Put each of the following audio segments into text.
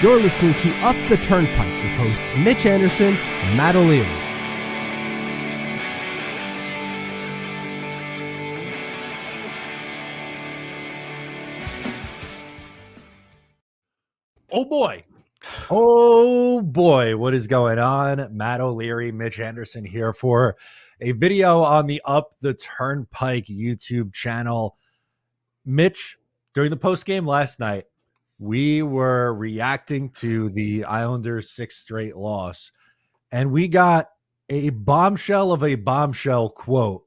You're listening to Up the Turnpike with hosts Mitch Anderson and Matt O'Leary. Oh boy. Oh boy. What is going on? Matt O'Leary, Mitch Anderson here for a video on the Up the Turnpike YouTube channel. Mitch, during the post game last night, we were reacting to the Islanders' sixth straight loss, and we got a bombshell of a bombshell quote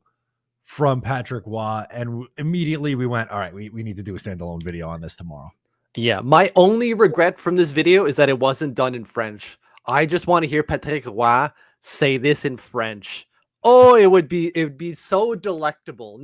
from Patrick Waugh, and immediately we went, all right, we need to do a standalone video on this tomorrow. Yeah, my only regret from this video is that it wasn't done in French. I just want to hear Patrick Waugh say this in French. Oh, it would be so delectable.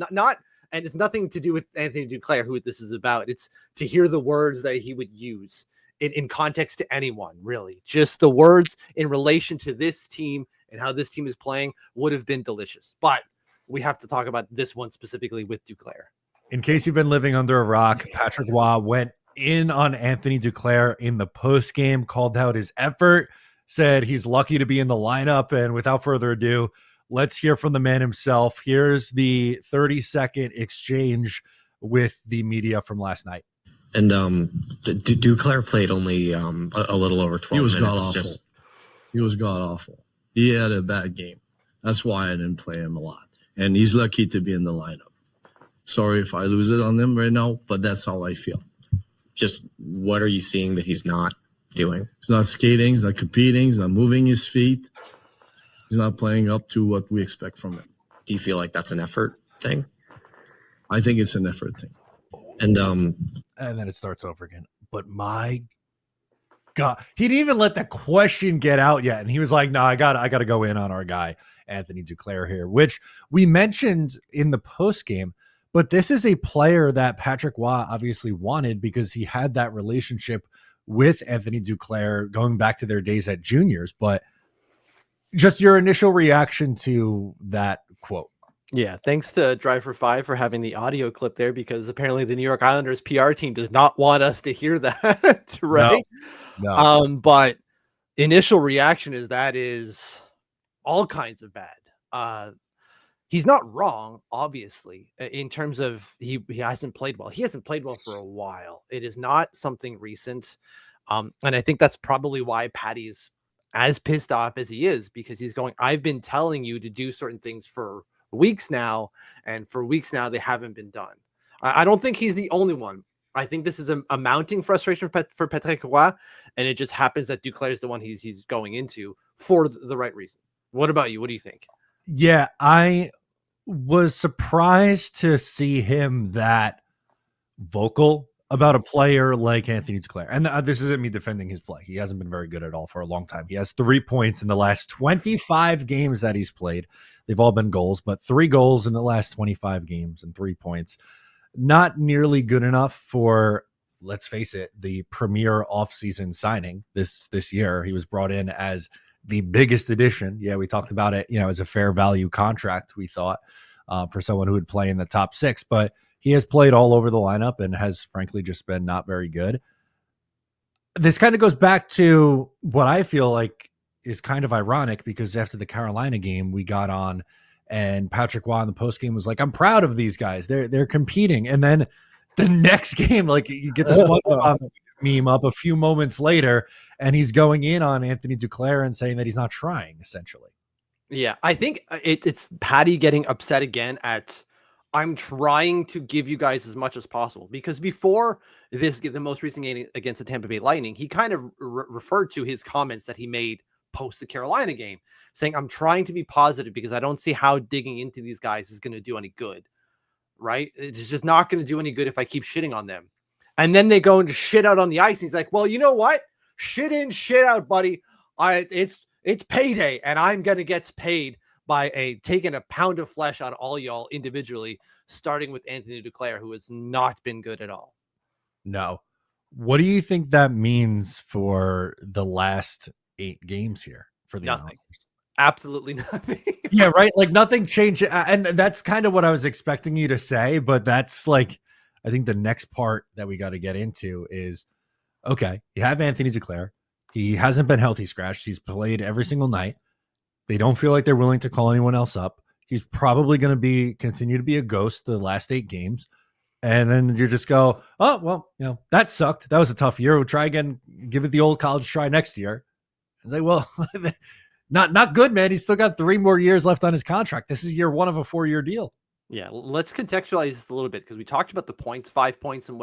And it's nothing to do with Anthony Duclair, who this is about. It's to hear the words that he would use in context to anyone, really. Just the words in relation to this team and how this team is playing would have been delicious. But we have to talk about this one specifically with Duclair. In case you've been living under a rock, Patrick Waugh went in on Anthony Duclair in the post game, called out his effort, said he's lucky to be in the lineup. And without further ado, let's hear from the man himself. Here's the 30-second exchange with the media from last night. And Duclair played only a little over 12 minutes. He was god-awful. He had a bad game. That's why I didn't play him a lot. And he's lucky to be in the lineup. Sorry if I lose it on him right now, but that's how I feel. Just what are you seeing that he's not doing? He's not skating. He's not competing. He's not moving his feet. He's not playing up to what we expect from him. Do you feel like that's an effort thing? I think it's an effort thing. And then it starts over again. But my God, he didn't even let the question get out yet. And he was like, no, I gotta go in on our guy, Anthony Duclair here, which we mentioned in the post game. But this is a player that Patrick Waugh obviously wanted because he had that relationship with Anthony Duclair going back to their days at juniors. But just your initial reaction to that quote. Yeah, thanks to Drive for Five for having the audio clip there, because apparently the New York Islanders PR team does not want us to hear that, right? No. But initial reaction is all kinds of bad. He's not wrong, obviously, in terms of he hasn't played well. He hasn't played well for a while. It is not something recent. And I think that's probably why Patty's as pissed off as he is, because he's going, I've been telling you to do certain things for weeks now, and for weeks now they haven't been done. I don't think he's the only one. I think this is a mounting frustration for Patrick Roy, and it just happens that Duclair is the one he's going into for the right reason. What about you? What do you think? Yeah, I was surprised to see him that vocal about a player like Anthony Duclair. And this isn't me defending his play. He hasn't been very good at all for a long time. He has 3 points in the last 25 games that he's played. They've all been goals, but 3 goals in the last 25 games and 3 points. Not nearly good enough for, let's face it, the premier offseason signing this year. He was brought in as the biggest addition. Yeah, we talked about it, as a fair value contract, we thought, for someone who would play in the top 6. But he has played all over the lineup and has frankly just been not very good. This kind of goes back to what I feel like is kind of ironic, because after the Carolina game, we got on and Patrick Waugh in the post game was like, I'm proud of these guys. They're competing. And then the next game, like, you get this meme up a few moments later, and he's going in on Anthony Duclair and saying that he's not trying, essentially. Yeah, I think it's Patty getting upset again at, I'm trying to give you guys as much as possible, because before the most recent game against the Tampa Bay Lightning, he kind of referred to his comments that he made post the Carolina game, saying, I'm trying to be positive because I don't see how digging into these guys is going to do any good, right? It's just not going to do any good if I keep shitting on them. And then they go and shit out on the ice. And he's like, well, you know what? Shit in, shit out, buddy. It's payday, and I'm going to get paid by taking a pound of flesh on all y'all individually, starting with Anthony Duclair, who has not been good at all. No. What do you think that means for the last 8 games here for the Nothing. Absolutely nothing. Yeah, right. Like, nothing changed. And that's kind of what I was expecting you to say, but that's like, I think the next part that we got to get into is Okay, you have Anthony Duclair. He hasn't been healthy scratched. He's played every single night. They don't feel like they're willing to call anyone else up. He's probably going to continue to be a ghost the last 8 games. And then you just go, oh, well, that sucked. That was a tough year. We'll try again. Give it the old college try next year. And like, well, not good, man. He's still got 3 more years left on his contract. This is year 1 of a 4-year deal. Yeah, let's contextualize this a little bit because we talked about the points, 5 points and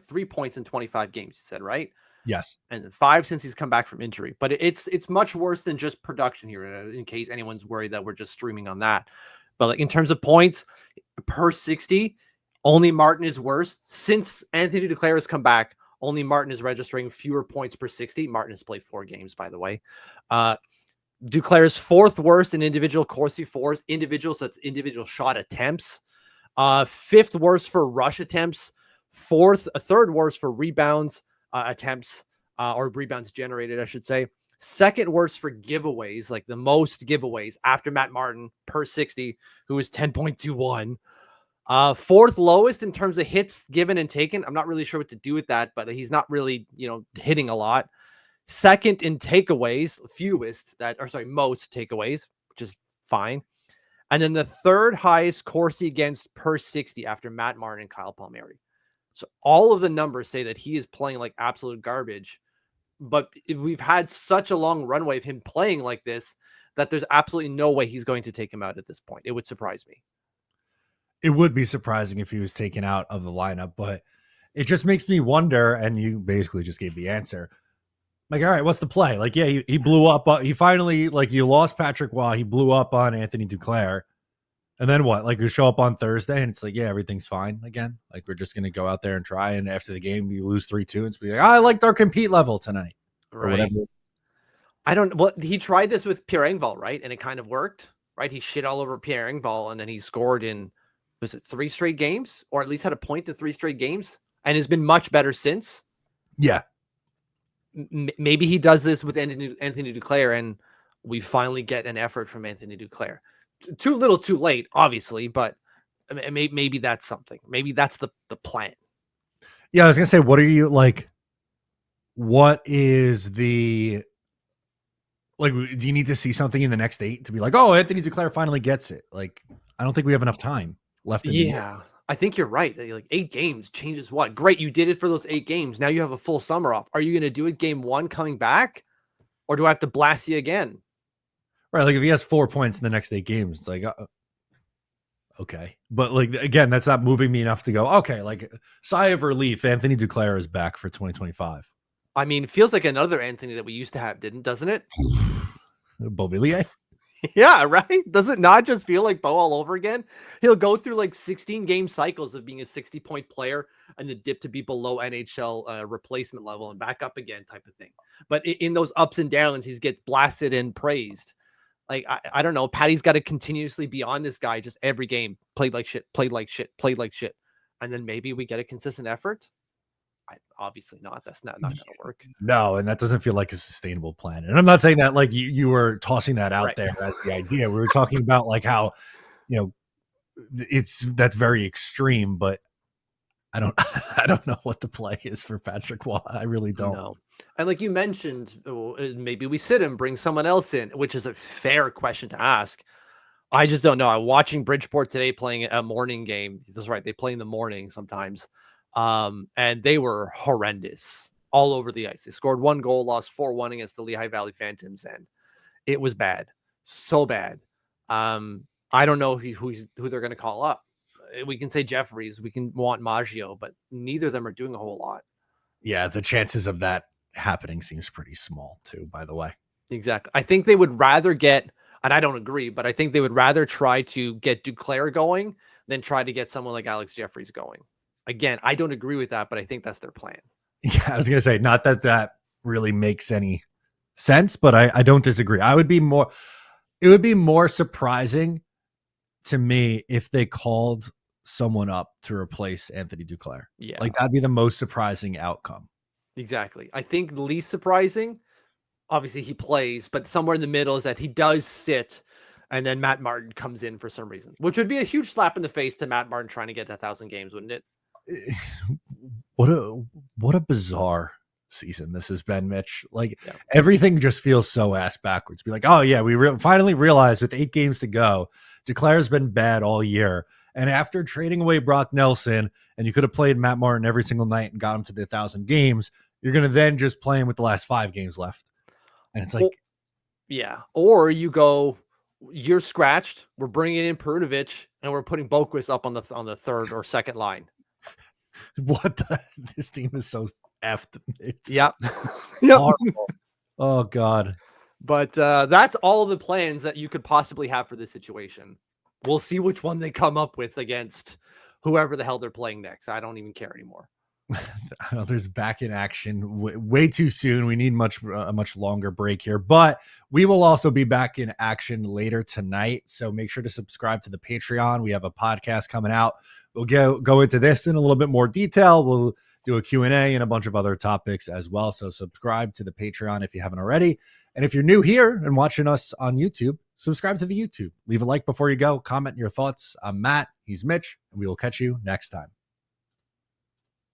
3 points in 25 games, you said, right? Yes. And 5 since he's come back from injury. But it's much worse than just production here, in case anyone's worried that we're just streaming on that. But like in terms of points per 60, only Martin is worse. Since Anthony Duclair has come back, only Martin is registering fewer points per 60. Martin has played 4 games, by the way. Duclair's 4th worst in individual Corsi fours, individual, so that's individual shot attempts. 5th worst for rush attempts. 3rd worst for rebounds attempts, or rebounds generated, I should say. 2nd worst for giveaways, like the most giveaways after Matt Martin per 60, who is 10.21. 4th lowest in terms of hits given and taken. I'm not really sure what to do with that, but he's not really, hitting a lot. 2nd in takeaways, most takeaways, which is fine. And then the 3rd highest Corsi against per 60 after Matt Martin and Kyle Palmieri. So all of the numbers say that he is playing like absolute garbage, but we've had such a long runway of him playing like this that there's absolutely no way he's going to take him out at this point. It would surprise me. It would be surprising if he was taken out of the lineup, but it just makes me wonder, and you basically just gave the answer. Like, all right, what's the play? Like, yeah, he blew up. He finally, like, you lost Patrick Waugh. He blew up on Anthony Duclair. And then what? Like, you show up on Thursday and it's like, yeah, everything's fine again. Like, we're just going to go out there and try. And after the game, you lose 3-2 and be like, I liked our compete level tonight. Or Right. whatever. He tried this with Pierre Engvall, right? And it kind of worked, right? He shit all over Pierre Engvall and then he scored in, was it 3 straight games? Or at least had a point in 3 straight games and has been much better since. Yeah. Maybe he does this with Anthony Duclair and we finally get an effort from Anthony Duclair. Too little, too late, obviously, but maybe that's something. Maybe that's the plan. Yeah, I was going to say, what is the, like, do you need to see something in the next 8 to be like, oh, Anthony Duclair finally gets it? Like, I don't think we have enough time left in the year. I think you're right. Like 8 games changes what? Great, you did it for those 8 games. Now you have a full summer off. Are you going to do it game 1 coming back? Or do I have to blast you again? Right, like if he has 4 points in the next 8 games, it's like, okay. But like, again, that's not moving me enough to go, okay, like, sigh of relief, Anthony Duclair is back for 2025. I mean, feels like another Anthony that we used to have, doesn't it? Beauvillier? Yeah, right? Does it not just feel like Bo all over again? He'll go through like 16 game cycles of being a 60-point player and the dip to be below NHL replacement level and back up again type of thing. But in those ups and downs, he's get blasted and praised. Like, I don't know. Patty's got to continuously be on this guy just every game. Played like shit. And then maybe we get a consistent effort. Obviously not. That's not going to work. No, and that doesn't feel like a sustainable plan. And I'm not saying that like you were tossing that out there as the idea. We were talking about like how, that's very extreme, but I don't know what the play is for Patrick Waugh. I really don't. No. And like you mentioned, maybe we sit him, bring someone else in, which is a fair question to ask. I just don't know. I'm watching Bridgeport today playing a morning game. That's right. They play in the morning sometimes. And they were horrendous all over the ice. They scored 1 goal, lost 4-1 against the Lehigh Valley Phantoms. And it was bad. So bad. I don't know who they're going to call up. We can say Jeffries, we can want Maggio, but neither of them are doing a whole lot. Yeah, the chances of that happening seems pretty small too, by the way. Exactly. I think they would rather get, and I don't agree, but I think they would rather try to get Duclair going than try to get someone like Alex Jeffries going. Again, I don't agree with that, but I think that's their plan. Yeah, I was going to say, not that really makes any sense, but I don't disagree. It would be more surprising to me if they called someone up to replace Anthony Duclair. Yeah. Like that'd be the most surprising outcome. Exactly. I think the least surprising, obviously he plays, but somewhere in the middle is that he does sit and then Matt Martin comes in for some reason, which would be a huge slap in the face to Matt Martin trying to get 1,000 games, wouldn't it? What a bizarre season this has been, Mitch. Like Yeah. everything just feels so ass backwards. Be like, oh yeah, we finally realized with 8 games to go, Duclair's been bad all year. And after trading away Brock Nelson, and you could have played Matt Martin every single night and got him to the 1,000 games, you're going to then just play him with the last 5 games left. And it's like, Well, yeah. Or you go, you're scratched. We're bringing in Perunovic, and we're putting Boquist up on the third or second line. what? This team is so effed. It's Yep. horrible. Oh God. But that's all the plans that you could possibly have for this situation. We'll see which one they come up with against whoever the hell they're playing next. I don't even care anymore. There's back in action way too soon. We need a much longer break here, but we will also be back in action later tonight. So make sure to subscribe to the Patreon. We have a podcast coming out. We'll go into this in a little bit more detail. We'll do a Q&A and a bunch of other topics as well. So subscribe to the Patreon if you haven't already. And if you're new here and watching us on YouTube, subscribe to the YouTube. Leave a like before you go. Comment your thoughts. I'm Matt. He's Mitch. And we will catch you next time.